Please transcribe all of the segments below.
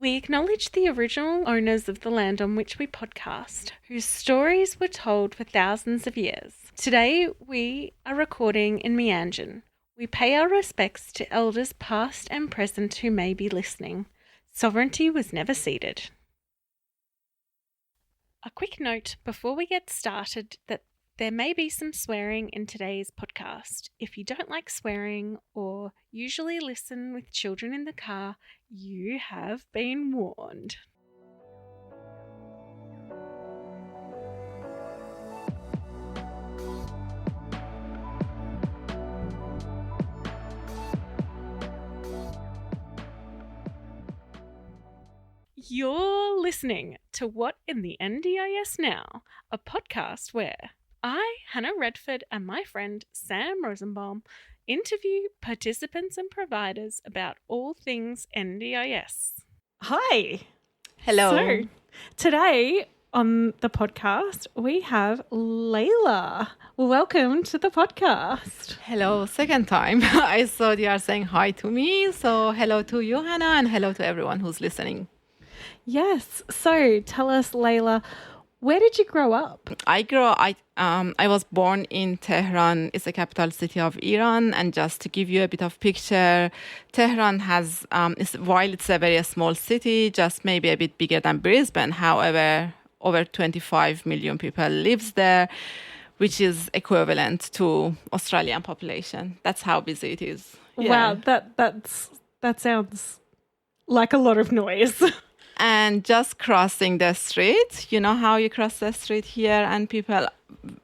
We acknowledge the original owners of the land on which we podcast, whose stories were told for thousands of years. Today, we are recording in Meanjin. We pay our respects to elders past and present who may be listening. Sovereignty was never ceded. A quick note before we get started that there may be some swearing in today's podcast. If you don't like swearing or usually listen with children in the car, you have been warned. You're listening to What in the NDIS Now, a podcast where I, Hannah Redford, and my friend Sam Rosenbaum interview participants and providers about all things NDIS. Hi. Hello. So, today on the podcast, we have Leila. Welcome to the podcast. Hello, second time. I thought you are saying hi to me. So hello to you, Hannah, and hello to everyone who's listening. Yes. So, tell us, Leila, where did you grow up? I was born in Tehran. It's the capital city of Iran. And just to give you a bit of picture, Tehran has, while it's a very small city, just maybe a bit bigger than Brisbane. However, over 25 million people lives there, which is equivalent to Australian population. That's how busy it is. Yeah. Wow, that sounds like a lot of noise. And just crossing the street, you know how you cross the street here and people,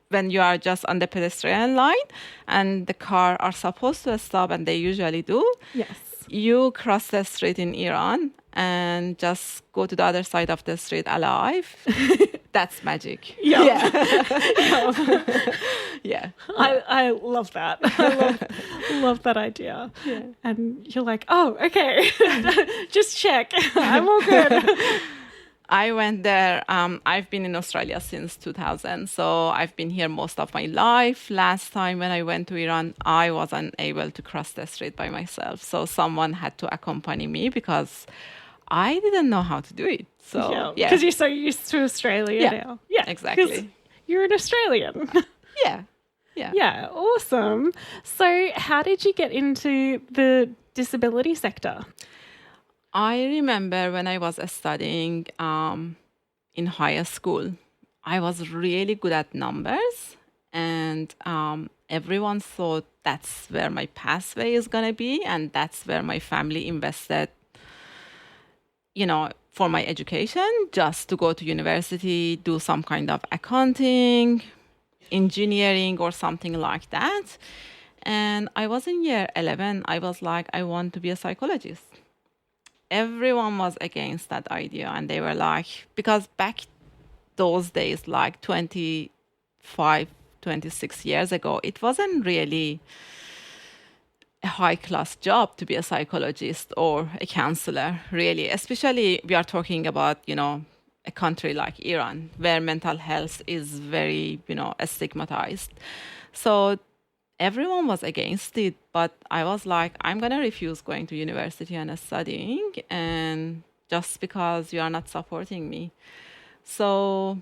when you are just on the pedestrian line and the car are supposed to stop and they usually do. Yes. You cross the street in Iran and just go to the other side of the street alive. That's magic. Yeah. Yeah. I love that. I love that idea. Yeah. And you're like, oh, okay. Just check. I'm all good. I went there. I've been in Australia since 2000, so I've been here most of my life. Last time when I went to Iran, I wasn't able to cross the street by myself, so someone had to accompany me because I didn't know how to do it. So yeah, because you're so used to Australia now. Yeah, exactly. You're an Australian. Yeah. Yeah, awesome. So how did you get into the disability sector? I remember when I was studying in high school, I was really good at numbers, and everyone thought that's where my pathway is going to be, and that's where my family invested, for my education, just to go to university, do some kind of accounting, engineering, or something like that. And I was in year 11. I was like, I want to be a psychologist. Everyone was against that idea, and they were like, because back those days, like 25, 26 years ago, it wasn't really a high-class job to be a psychologist or a counselor, really. Especially, we are talking about, a country like Iran, where mental health is very, stigmatized. So everyone was against it, but I was like, I'm going to refuse going to university and studying, and just because you are not supporting me. So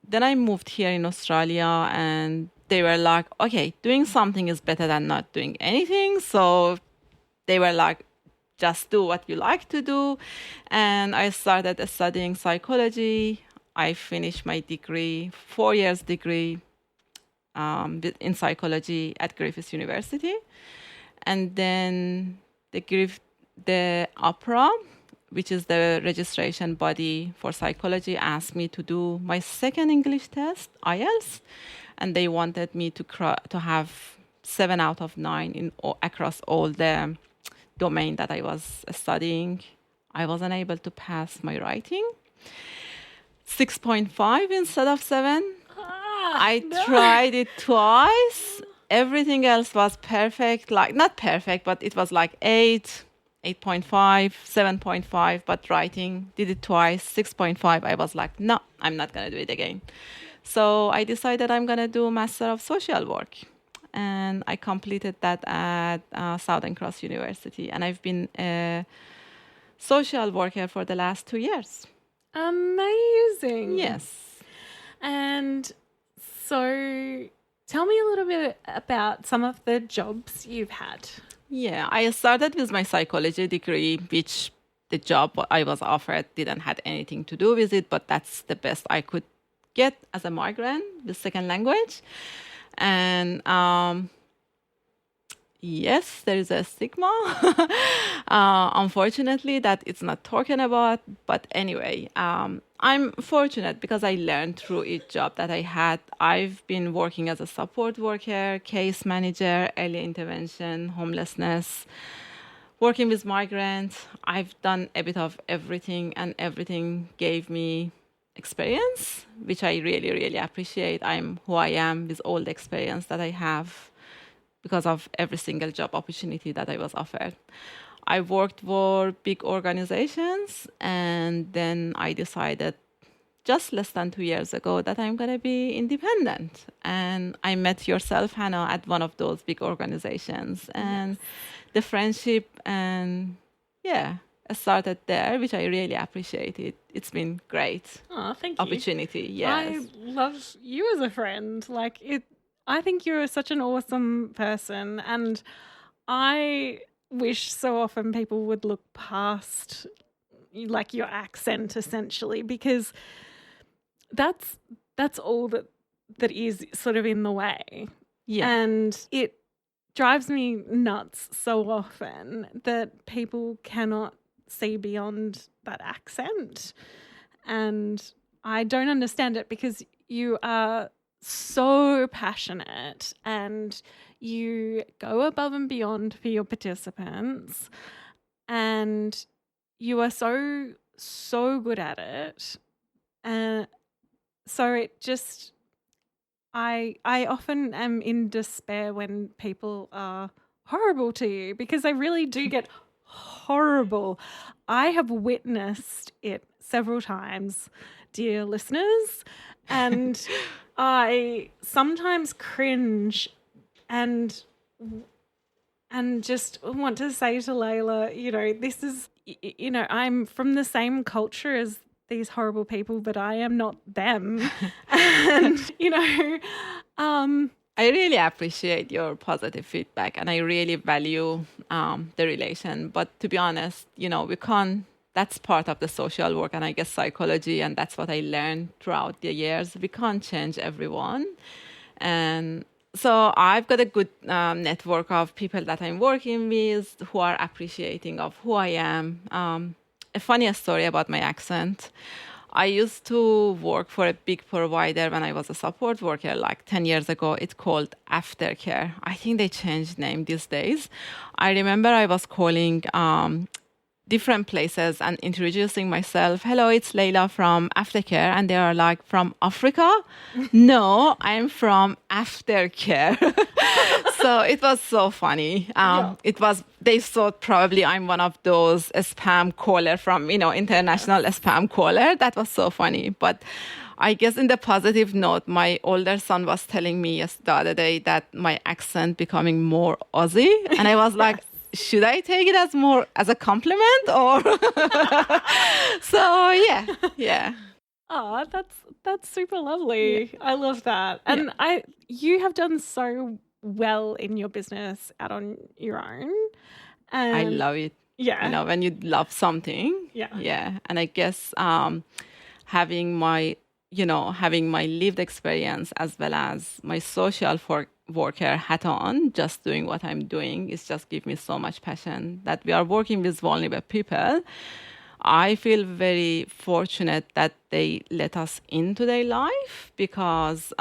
then I moved here in Australia, and they were like, okay, doing something is better than not doing anything. So they were like, just do what you like to do. And I started studying psychology. I finished my degree, 4 years degree, in psychology at Griffith University. And then the APRA, which is the registration body for psychology, asked me to do my second English test, IELTS, and they wanted me to have 7 out of 9 across all the domain that I was studying. I wasn't able to pass my writing. 6.5 instead of 7. I tried it twice. Everything else was perfect. Like, not perfect, but it was like 8, 8.5, 7.5. But writing, did it twice, 6.5. I was like, no, I'm not going to do it again. So I decided I'm going to do Master of Social Work. And I completed that at Southern Cross University. And I've been a social worker for the last 2 years. Amazing. Yes. And so tell me a little bit about some of the jobs you've had. Yeah, I started with my psychology degree, which the job I was offered didn't have anything to do with it, but that's the best I could get as a migrant with second language. And yes, there is a stigma, unfortunately, that it's not talking about. But anyway, I'm fortunate because I learned through each job that I had. I've been working as a support worker, case manager, early intervention, homelessness, working with migrants. I've done a bit of everything, and everything gave me experience, which I really, really appreciate. I'm who I am with all the experience that I have because of every single job opportunity that I was offered. I worked for big organizations, and then I decided just less than 2 years ago that I'm going to be independent. And I met yourself, Hannah, at one of those big organizations. And the friendship and, yeah, I started there, which I really appreciated. It's been great. Oh, thank you. Opportunity, yes. I love you as a friend. I think you're such an awesome person, and I wish so often people would look past like your accent essentially, because that's all that is sort of in the way. Yeah. And it drives me nuts so often that people cannot see beyond that accent. And I don't understand it, because you are so passionate and you go above and beyond for your participants, and you are so good at it. And so it just, I often am in despair when people are horrible to you, because they really do get horrible. I have witnessed it several times, dear listeners, and I sometimes cringe and just want to say to Leila, this is, I'm from the same culture as these horrible people, but I am not them. And, I really appreciate your positive feedback, and I really value the relation. But to be honest, we can't, that's part of the social work and I guess psychology, and that's what I learned throughout the years. We can't change everyone. And so I've got a good network of people that I'm working with who are appreciating of who I am. A funny story about my accent. I used to work for a big provider when I was a support worker, like 10 years ago. It's called Aftercare. I think they changed name these days. I remember I was calling different places and introducing myself. Hello, it's Leila from Aftercare. And they are like, from Africa? No, I'm from Aftercare. So it was so funny. They thought probably I'm one of those spam caller from, international spam caller. That was so funny. But I guess in the positive note, my older son was telling me the other day that my accent becoming more Aussie. And I was like, should I take it as more as a compliment or? So yeah. Oh, that's super lovely. Yeah. I love that. And you have done so well in your business out on your own. I love it. Yeah. When you love something. Yeah. Yeah. And I guess having my lived experience as well as my social worker hat on, just doing what I'm doing, is just give me so much passion that we are working with vulnerable people. I feel very fortunate that they let us into their life, because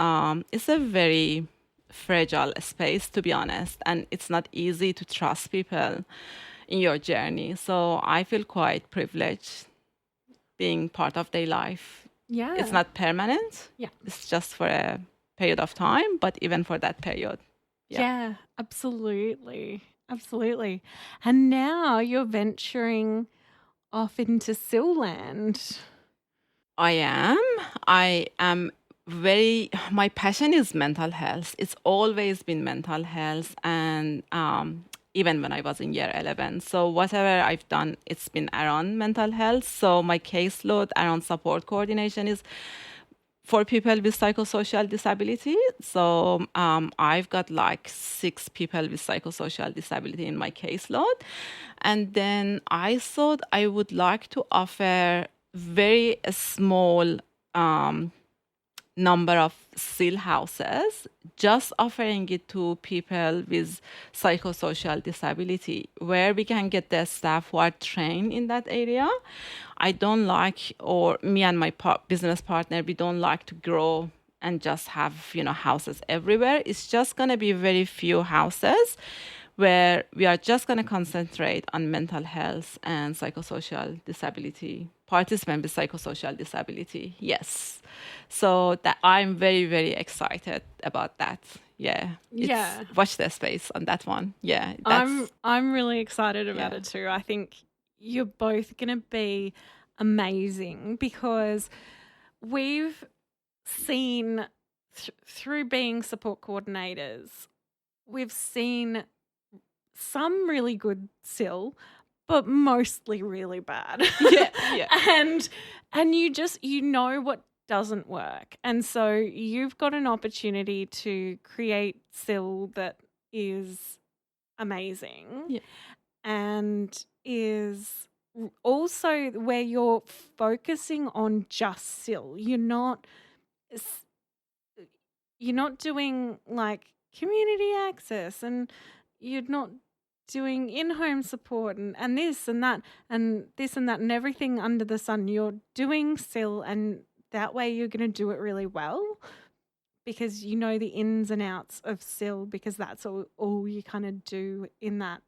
it's a very fragile space, to be honest, and it's not easy to trust people in your journey. So I feel quite privileged being part of their life. Yeah. It's not permanent. Yeah. It's just for a period of time, but even for that period. Yeah, absolutely. Absolutely. And now you're venturing off into Silland. I am my passion is mental health. It's always been mental health. And even when I was in year 11. So whatever I've done, it's been around mental health. So my caseload around support coordination is for people with psychosocial disability. So I've got like 6 people with psychosocial disability in my caseload. And then I thought I would like to offer very small number of still houses, just offering it to people with psychosocial disability, where we can get the staff who are trained in that area. I don't like, or me and my business partner, we don't like to grow and just have, houses everywhere. It's just going to be very few houses where we are just going to concentrate on mental health and psychosocial disability, participant with psychosocial disability. Yes. So that I'm very, very excited about that. Yeah. Watch the space on that one. Yeah. I'm really excited about it too. I think you're both going to be amazing because we've seen through being support coordinators, we've seen some really good still, but mostly really bad. Yeah. And you know what doesn't work. And so you've got an opportunity to create still that is amazing and is also where you're focusing on just still. You're not doing like community access, and you're not doing in-home support and this and that and this and that and everything under the sun. You're doing still, and that way you're going to do it really well because you know the ins and outs of still, because that's all you kind of do in that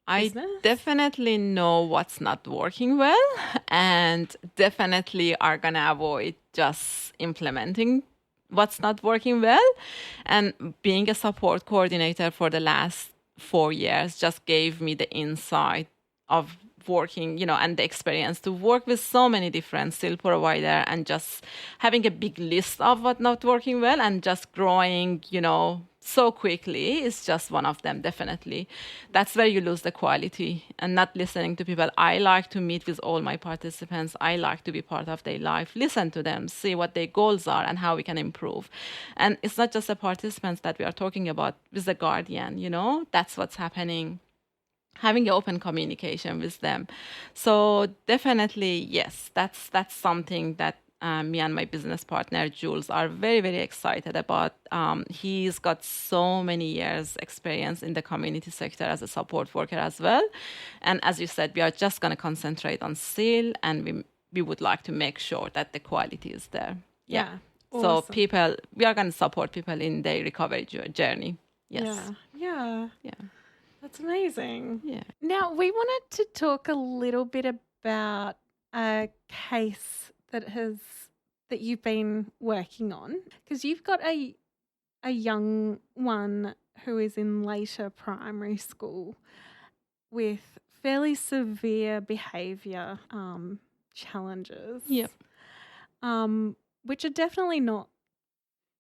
business. I definitely know what's not working well, and definitely are going to avoid just implementing what's not working well. And being a support coordinator for the last 4 years just gave me the insight of working, and the experience to work with so many different still provider, and just having a big list of what not working well and just growing, so quickly is just one of them. Definitely. That's where you lose the quality and not listening to people. I like to meet with all my participants. I like to be part of their life, listen to them, see what their goals are and how we can improve. And it's not just the participants that we are talking about with the guardian, that's what's happening. Having open communication with them. So definitely, yes, that's something that me and my business partner, Jules, are very, very excited about. He's got so many years experience in the community sector as a support worker as well. And as you said, we are just going to concentrate on still, and we would like to make sure that the quality is there. Yeah. Awesome. So we are going to support people in their recovery journey. Yes. Yeah. That's amazing. Yeah. Now, we wanted to talk a little bit about a case that you've been working on, because you've got a young one who is in later primary school with fairly severe behaviour challenges. Yep. Which are definitely not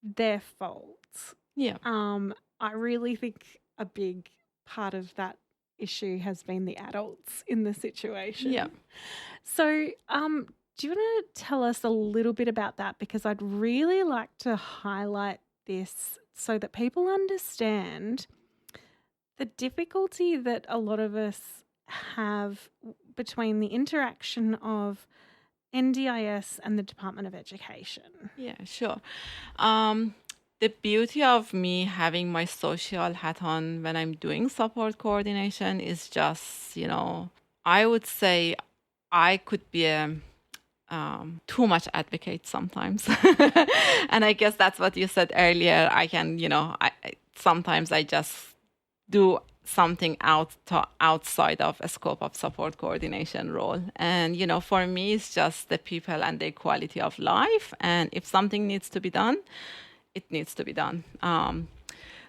their fault. Yeah. I really think a big part of that issue has been the adults in the situation. Yeah. So, do you want to tell us a little bit about that? Because I'd really like to highlight this so that people understand the difficulty that a lot of us have between the interaction of NDIS and the Department of Education. Yeah, sure. The beauty of me having my social hat on when I'm doing support coordination is just, I would say I could be a too much advocate sometimes. And I guess that's what you said earlier. I can, sometimes I just do something outside of a scope of support coordination role. And, for me, it's just the people and their quality of life. And if something needs to be done, it needs to be done.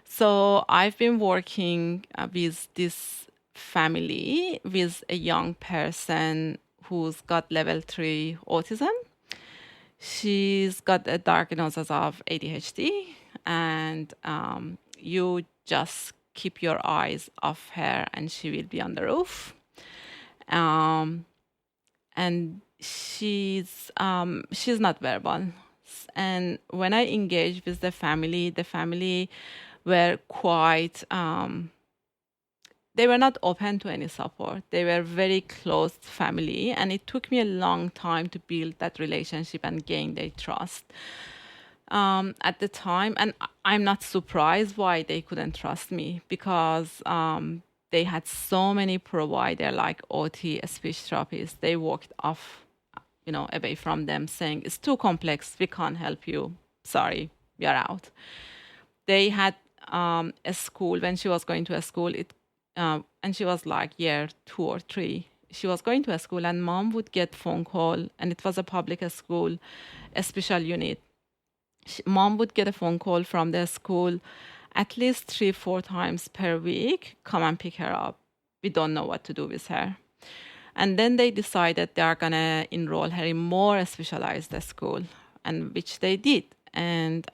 So I've been working with this family with a young person who's got level 3 autism. She's got a diagnosis of ADHD, and you just keep your eyes off her and she will be on the roof. And she's not verbal. And when I engaged with the family were quite, they were not open to any support. They were very close family, and it took me a long time to build that relationship and gain their trust. At the time, and I'm not surprised why they couldn't trust me, because they had so many providers like OT, speech therapists. They walked off, away from them, saying, it's too complex, we can't help you, sorry, you're out. They had a school, when she was going to a school, and she was like year 2 or 3. She was going to a school, and mom would get phone call, and it was a public school, a special unit. Mom would get a phone call from the school at least 3-4 times per week, come and pick her up. We don't know what to do with her. And then they decided they are going to enroll her in more specialized school, and which they did. And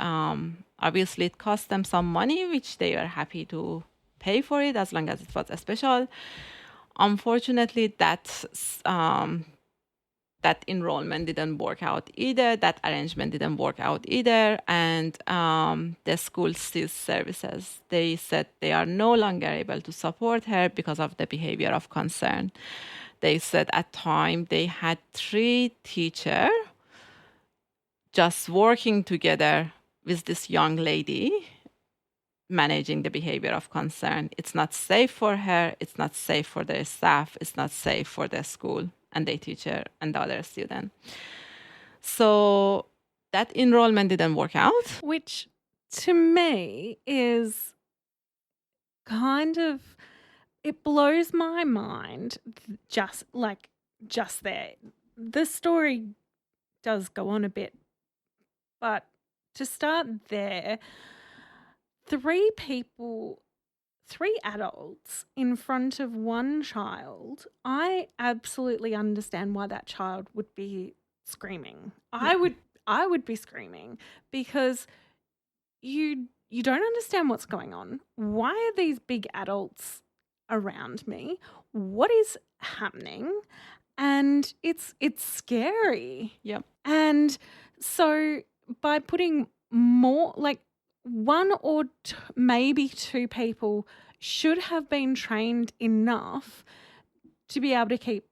obviously it cost them some money, which they were happy to pay for it as long as it was special. Unfortunately, that enrollment didn't work out either. That arrangement didn't work out either. And the school ceased services. They said they are no longer able to support her because of the behavior of concern. They said at time they had 3 teachers just working together with this young lady, managing the behavior of concern. It's not safe for her. It's not safe for their staff. It's not safe for the school and the teacher and the other student. So that enrollment didn't work out. Which to me is kind of, it blows my mind just there. The story does go on a bit, but to start there, 3 adults in front of 1 child, I absolutely understand why that child would be screaming. I would be screaming because you don't understand what's going on. Why are these big adults around me? What is happening? And it's scary. Yep. And so by putting more, like 1 or maybe 2 people should have been trained enough to be able to keep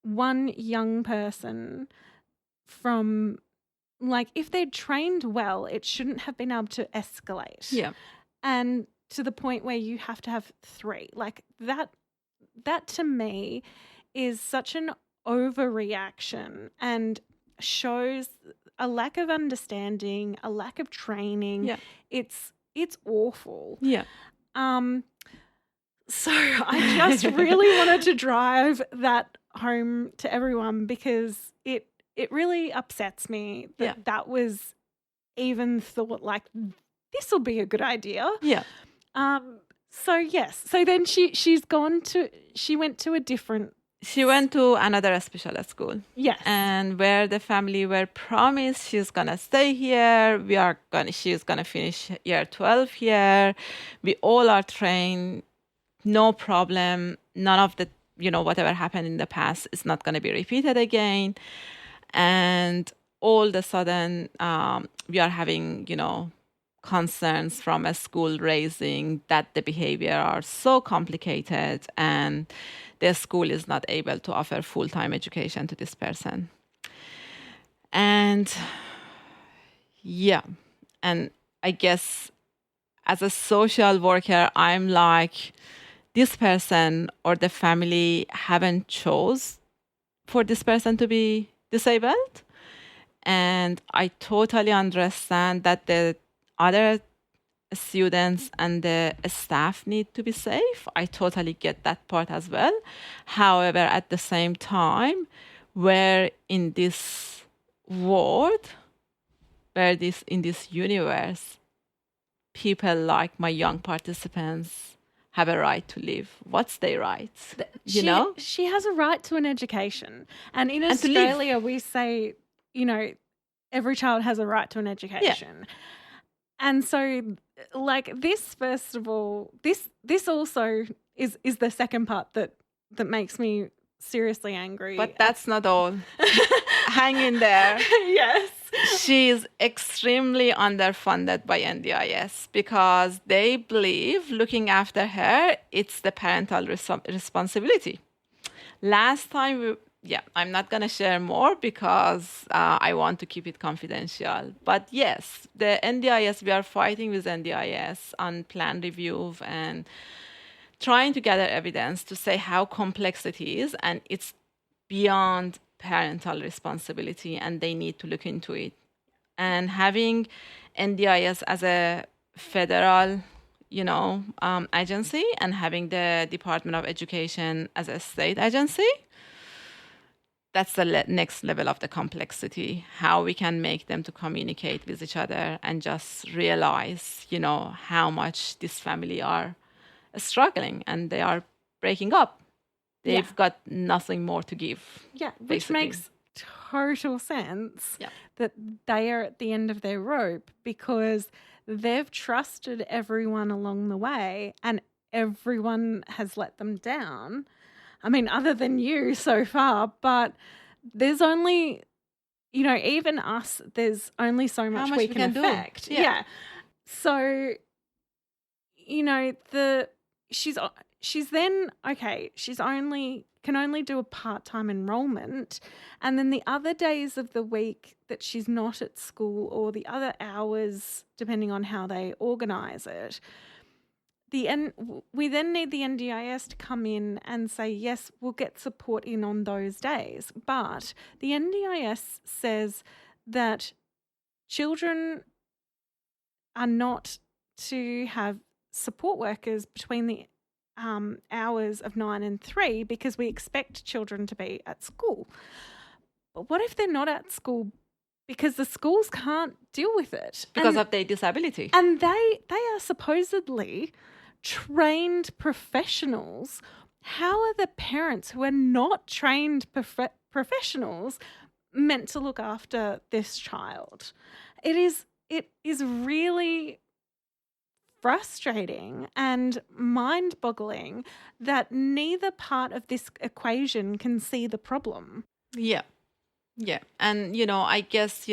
1 young person from, like, if they're trained well, it shouldn't have been able to escalate. Yeah. And to the point where you have to have 3. Like that to me is such an overreaction and shows a lack of understanding, a lack of training. Yeah. It's awful. Yeah. So I just really wanted to drive that home to everyone because it really upsets me that that was even thought like this will be a good idea. Yeah. So yes. So then she went to a different. She went to another special school. Yes. And where the family were promised she's going to stay here. She's going to finish year 12 here. We all are trained. No problem. None of the, whatever happened in the past is not going to be repeated again. And all of a sudden, we are having, concerns from a school raising that the behavior are so complicated and the school is not able to offer full-time education to this person. And and I guess as a social worker, I'm like, this person or the family haven't chose for this person to be disabled. And I totally understand that the other students and the staff need to be safe. I totally get that part as well. However, at the same time, where in this world, in this universe, people like my young participants have a right to live. What's their rights? She has a right to an education. And in Australia, we say, every child has a right to an education. Yeah. And so like this, first of all, this also is the second part that makes me seriously angry. But that's not all. Hang in there. Yes. She's extremely underfunded by NDIS because they believe looking after her, it's the parental responsibility. Last time, I'm not going to share more because I want to keep it confidential. But yes, the NDIS, we are fighting with NDIS on plan review and trying to gather evidence to say how complex it is, and it's beyond parental responsibility, and they need to look into it. And having NDIS as a federal, agency, and having the Department of Education as a state agency, that's the next level of the complexity, how we can make them to communicate with each other and just realize, how much this family are struggling and they are breaking up. They've got nothing more to give. Yeah, which basically makes total sense that they are at the end of their rope because they've trusted everyone along the way and everyone has let them down. I mean, other than you so far, but there's only, even us, there's only so much we can affect. do. Yeah. So, she's then, okay, can only do a part-time enrollment, and then the other days of the week that she's not at school or the other hours, depending on how they organise it, we then need the NDIS to come in and say, yes, we'll get support in on those days. But the NDIS says that children are not to have support workers between the hours of 9 and 3 because we expect children to be at school. But what if they're not at school because the schools can't deal with it? Because of their disability. And they are supposedly trained professionals. How are the parents who are not trained professionals meant to look after this child? It is really frustrating and mind-boggling that neither part of this equation can see the problem. Yeah. And, I guess,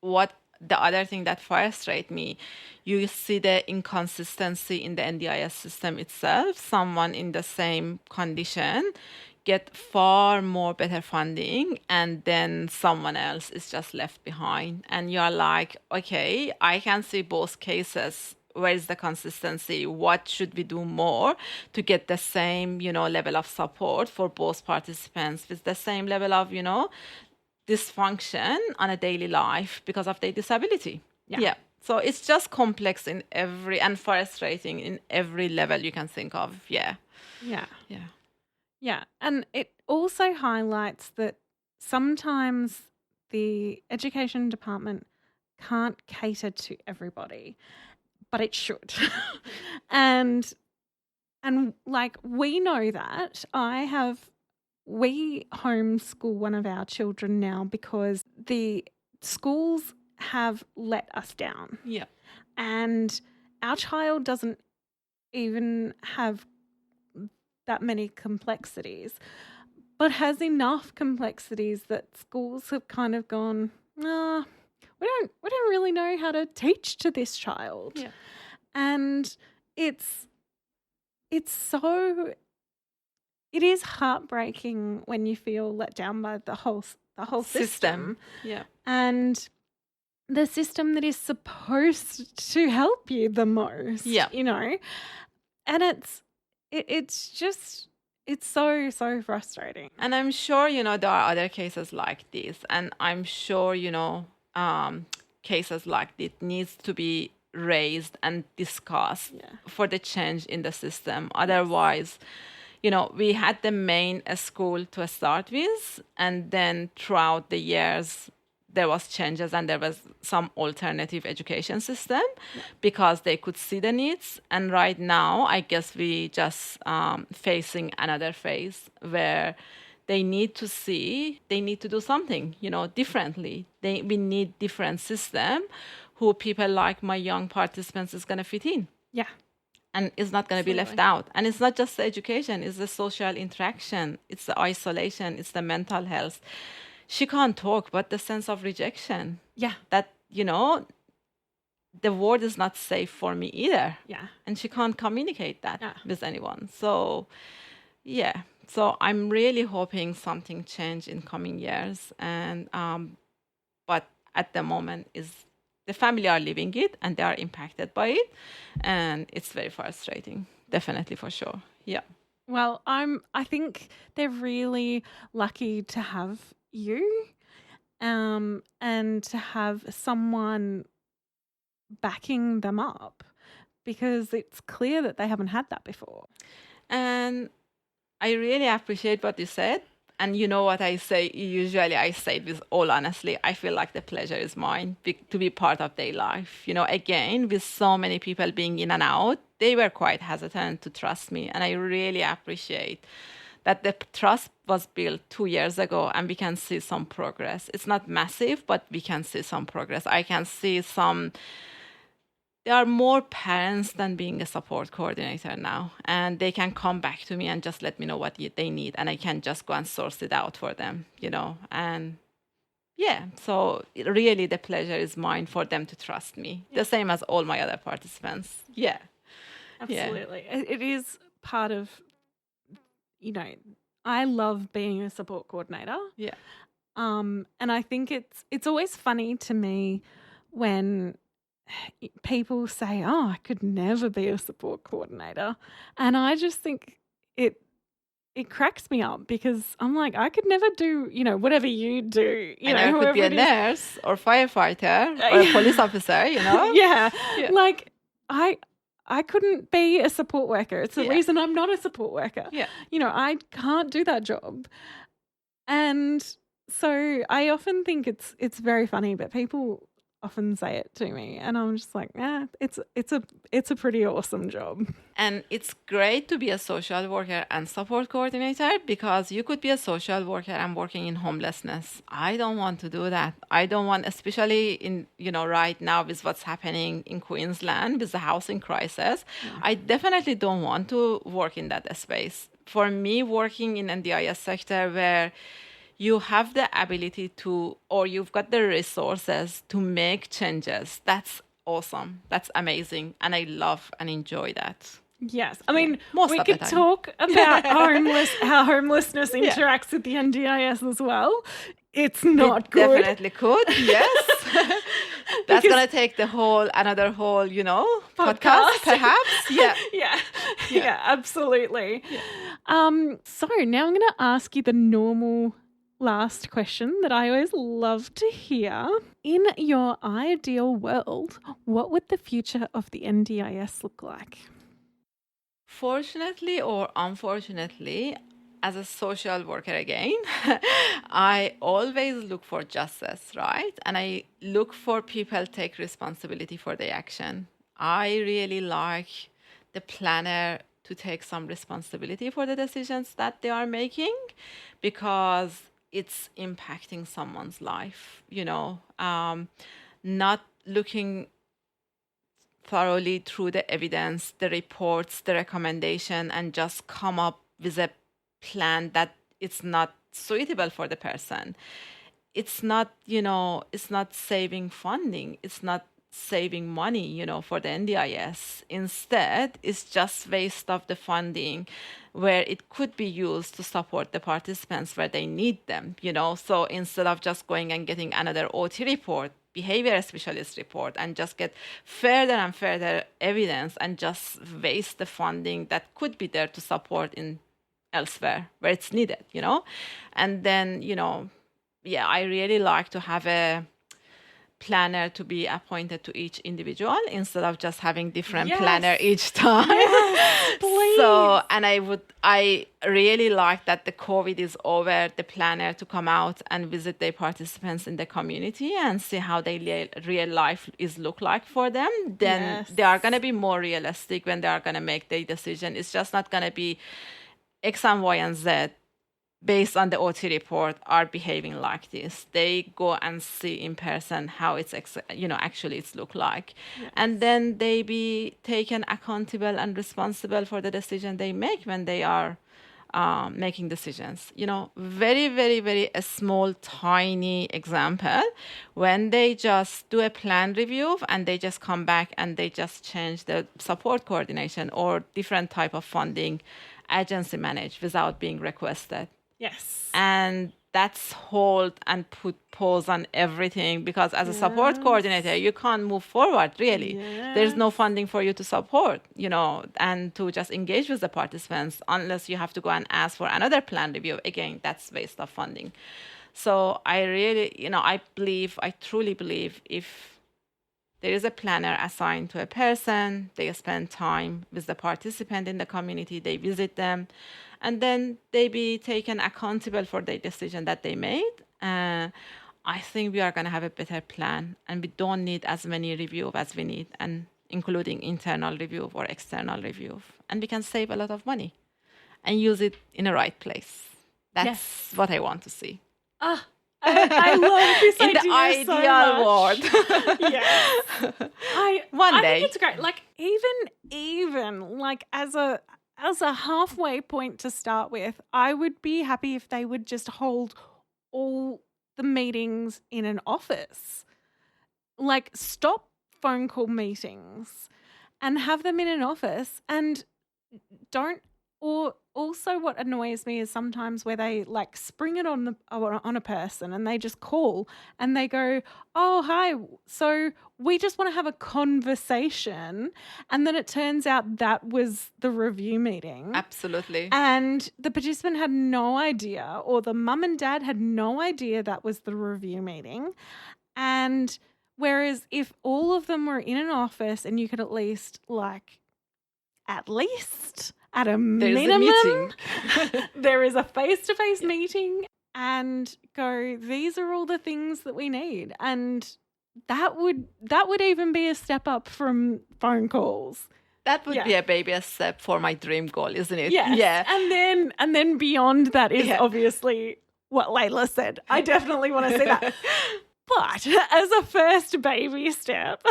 what the other thing that frustrates me, you see the inconsistency in the NDIS system itself. Someone in the same condition get far more better funding and then someone else is just left behind. And you're like, okay, I can see both cases. Where is the consistency? What should we do more to get the same, level of support for both participants with the same level of, dysfunction on a daily life because of their disability? Yeah. So it's just complex and frustrating in every level you can think of. Yeah. And it also highlights that sometimes the education department can't cater to everybody, but it should. and like, we know that. We homeschool one of our children now because the schools have let us down. Yeah. And our child doesn't even have that many complexities, but has enough complexities that schools have kind of gone, we don't really know how to teach to this child. Yeah. And it is heartbreaking when you feel let down by the whole system. Yeah. And the system that is supposed to help you the most. Yeah. And it's so frustrating. And I'm sure, there are other cases like this. And I'm sure, cases like this needs to be raised and discussed for the change in the system. Otherwise, we had the main school to start with, and then throughout the years, there was changes and there was some alternative education system because they could see the needs. And right now, I guess we just facing another phase where they need to do something, differently. We need different system who people like my young participants is going to fit in. Yeah. And is not going to be left out. And it's not just the education, it's the social interaction, it's the isolation, it's the mental health. She can't talk, but the sense of rejection. Yeah. That, the world is not safe for me either. Yeah. And she can't communicate that with anyone. So, yeah. So I'm really hoping something change in coming years. And, but at the moment the family are living it and they are impacted by it. And it's very frustrating. Definitely, for sure. Yeah. Well, I think they're really lucky to have you, and to have someone backing them up, because it's clear that they haven't had that before. And I really appreciate what you said. And you know what I say? Usually I say it with all honesty. I feel like the pleasure is mine to be part of their life. Again, with so many people being in and out, they were quite hesitant to trust me. And I really appreciate that the trust was built 2 years ago and we can see some progress. It's not massive, but we can see some progress. I can see there are more parents than being a support coordinator now, and they can come back to me and just let me know what they need, and I can just go and source it out for them, and yeah, so really the pleasure is mine for them to trust me, the same as all my other participants. Yeah. Absolutely. Yeah. It is part of, I love being a support coordinator. Yeah. And I think it's always funny to me when people say, "Oh, I could never be a support coordinator," and I just think it cracks me up, because I'm like, I could never do whatever you do. I could be a nurse or firefighter or a police officer. Yeah. Like I couldn't be a support worker. It's the reason I'm not a support worker. Yeah. I can't do that job, and so I often think it's very funny, but people often say it to me, and I'm just like, it's a pretty awesome job. And it's great to be a social worker and support coordinator, because you could be a social worker and working in homelessness. I don't want to do that. I don't want, especially in right now with what's happening in Queensland with the housing crisis. I definitely don't want to work in that space. For me, working in NDIS sector where you have the ability to, or you've got the resources to make changes, that's awesome. That's amazing. And I love and enjoy that. Yes. I mean, most we of the could time. talk about how homelessness interacts with the NDIS as well. It's not good. Definitely could, yes. That's going to take another whole, podcast, perhaps. Yeah. Yeah, absolutely. Yeah. So now I'm going to ask you the normal last question that I always love to hear. In your ideal world, what would the future of the NDIS look like? Fortunately or unfortunately, as a social worker again, I always look for justice, right? And I look for people take responsibility for their action. I really like the planner to take some responsibility for the decisions that they are making, because it's impacting someone's life, not looking thoroughly through the evidence, the reports, the recommendation, and just come up with a plan that it's not suitable for the person. It's not, it's not saving funding. It's not saving money, for the NDIS. Instead, it's just waste of the funding where it could be used to support the participants where they need them, So instead of just going and getting another OT report, behavior specialist report, and just get further and further evidence and just waste the funding that could be there to support in elsewhere where it's needed, And then, I really like to have a planner to be appointed to each individual instead of just having different planner each time. Yes, please. So, and I really like that the COVID is over, the planner to come out and visit their participants in the community and see how their real life is look like for them. Then they are going to be more realistic when they are going to make their decision. It's just not going to be X and Y and Z based on the OT report, are behaving like this. They go and see in person how it's actually it's look like, and then they be taken accountable and responsible for the decision they make when they are making decisions. Very, very, very a small, tiny example. When they just do a plan review and they just come back and they just change the support coordination or different type of funding agency manage without being requested. Yes. And that's hold and put pause on everything, because as a support coordinator, you can't move forward, really. Yes. There's no funding for you to support, and to just engage with the participants unless you have to go and ask for another plan review. Again, that's waste of funding. So I really, I truly believe if there is a planner assigned to a person, they spend time with the participant in the community, they visit them, and then they be taken accountable for the decision that they made. I think we are going to have a better plan, and we don't need as many reviews as we need, and including internal review or external review. And we can save a lot of money and use it in the right place. That's what I want to see. I love this in idea the ideal world. Yes. One day. I think it's great. Like even like as a halfway point to start with, I would be happy if they would just hold all the meetings in an office. Like, stop phone call meetings and have them in an office, and don't. Or also, what annoys me is sometimes where they like spring it on a person and they just call and they go, "Oh, hi. So we just want to have a conversation," and then it turns out that was the review meeting. Absolutely. And the participant had no idea, or the mum and dad had no idea that was the review meeting. And whereas if all of them were in an office and you could at least at a minimum, meeting. there is a face-to-face meeting, and go, these are all the things that we need. And that would even be a step up from phone calls. That would be a baby step for my dream goal, isn't it? Yes. Yeah. And then beyond that is obviously what Leila said. I definitely want to see that. But as a first baby step,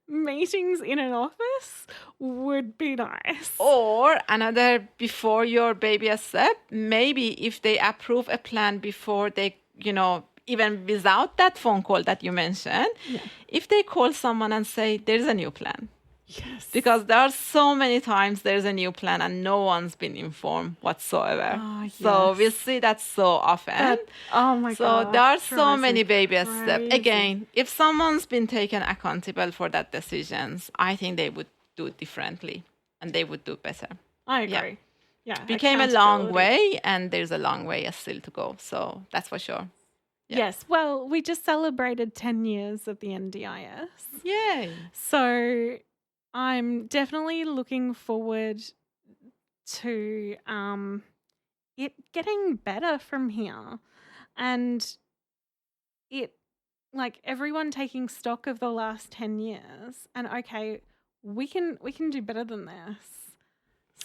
meetings in an office would be nice. Or another, before your baby step, maybe if they approve a plan before they, even without that phone call that you mentioned, if they call someone and say, there's a new plan. Yes. Because there are so many times there's a new plan and no one's been informed whatsoever. Oh, yes. So we see that so often. Oh my God. So there are so many baby steps. Again, if someone's been taken accountable for that decisions, I think they would do it differently and they would do better. I agree. Yeah. It became a long way, and there's a long way still to go. So that's for sure. Yeah. Yes. Well, we just celebrated 10 years of the NDIS. Yay. So I'm definitely looking forward to it getting better from here, and it, like, everyone taking stock of the last 10 years and, okay, we can do better than this.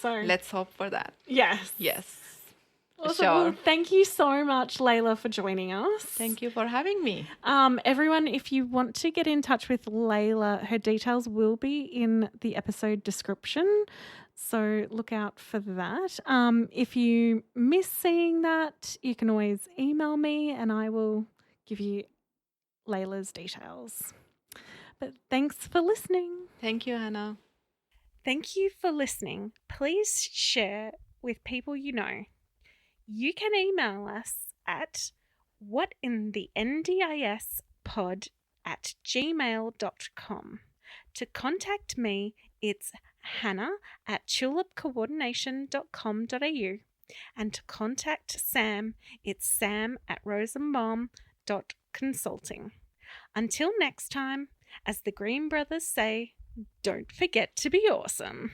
So let's hope for that. Yes. Awesome. Sure. Well, thank you so much, Leila, for joining us. Thank you for having me. Everyone, if you want to get in touch with Leila, her details will be in the episode description, so look out for that. If you miss seeing that, you can always email me and I will give you Leila's details. But thanks for listening. Thank you, Hannah. Thank you for listening. Please share with people you know. You can email us at whatinthendispod@gmail.com. To contact me, it's hannah@tulipcoordination.com.au. And to contact Sam, it's sam@rosenbaum.consulting. Until next time, as the Green Brothers say, don't forget to be awesome.